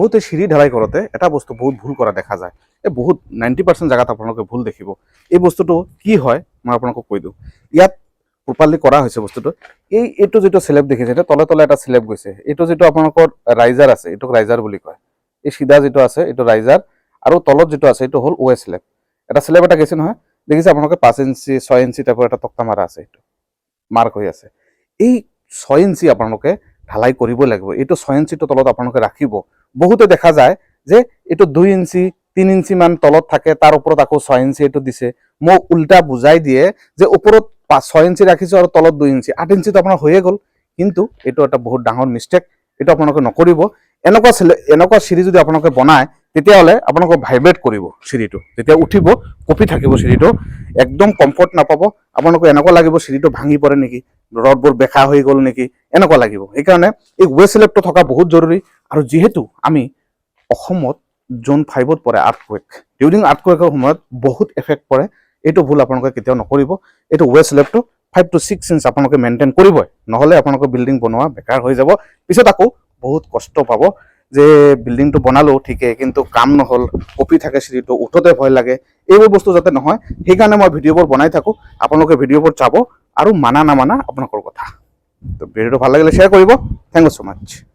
বহুতে সিঁড়ি ঢালাই কৰোঁতে এটা বস্তু বহুত ভুল কৰা দেখা যায়। এই বহুত 90% জেগাত আপোনালোকে ভুল দেখিব। এই বস্তুটো কি হয় মই আপোনালোকক কৈ দিওঁ। ইয়াত প্ৰপাৰলি কৰা হৈছে বস্তুটো। এইটো যিটো স্লেব দেখিছে, এটা তলে তলে এটা স্লেব গৈছে। এইটো যিটো আপোনালোকৰ ৰাইজাৰ আছে, এইটোক ৰাইজাৰ বুলি কয়। এই চিধা যিটো আছে এইটো ৰাইজাৰ, আৰু তলত যিটো আছে এইটো হ'ল ৱে স্লেব। এটা স্লেব এটা গৈছে নহয়, দেখিছে আপোনালোকে 5 ইঞ্চি 6 ইঞ্চি টাইপৰ এটা তক্তা মাৰা আছে, এইটো মাৰ্ক হৈ আছে। এই 6 ইঞ্চি আপোনালোকে ঢালাই কৰিবই লাগিব। এইটো 6 ইঞ্চিটো তলত আপোনালোকে ৰাখিব। বহুতে দেখা যায় যে এইটো 2 ইঞ্চি 3 ইঞ্চি মান তলত থাকে, তাৰ ওপৰত আকৌ 6 ইঞ্চি এইটো দিছে। মোক উল্টা বুজাই দিয়ে যে ওপৰত 6 ইঞ্চি ৰাখিছোঁ আৰু তলত 2 ইঞ্চি, 8 ইঞ্চিটো আপোনাৰ হৈয়ে গ'ল। কিন্তু এইটো এটা বহুত ডাঙৰ মিষ্টেক। এইটো আপোনালোকে নকৰিব। এনেকুৱা চিৰি যদি আপোনালোকে বনায়, তেতিয়াহ'লে আপোনালোকক ভাইব্ৰেট কৰিব চিৰিটো। যেতিয়া উঠিব কঁপি থাকিব চিৰিটো, একদম কমফৰ্ট নাপাব। আপোনালোকে এনেকুৱা লাগিব চিৰিটো ভাঙি পৰে নেকি, ৰডবোৰ বেকা হৈ গ'ল নেকি, এনেকুৱা লাগিব। সেইকাৰণে এই ৱে স্লেবটো থকা বহুত জৰুৰী। আৰু যিহেতু আমি অসমত জোন 5ত পৰে আৰ্থকুৱেক, ডিউৰিং আৰ্থকুৱেকৰ সময়ত বহুত এফেক্ট পৰে। এইটো ভুল আপোনালোকে কেতিয়াও নকৰিব। এইটো ৱে স্লেবটো 5 to 6 ইঞ্চ আপোনালোকে মেইনটেইন কৰিবই, নহ'লে আপোনালোকৰ বিল্ডিং বনোৱা বেকাৰ হৈ যাব। পিছত আকৌ বহুত কষ্ট পাব যে বিল্ডিংটো বনালো ঠিকেই, কিন্তু কাম নহ'ল, কঁপি থাকে চিৰিটো, উঠোতে ভয় লাগে। এইবোৰ বস্তু যাতে নহয়, সেইকাৰণে মই ভিডিঅ'বোৰ বনাই থাকোঁ। আপোনালোকে ভিডিঅ'বোৰ চাব, আৰু মানা নামানা আপোনালোকৰ কথা। তো ভিডিঅ'টো ভাল লাগিলে শ্বেয়াৰ কৰিব। Thank you so' much.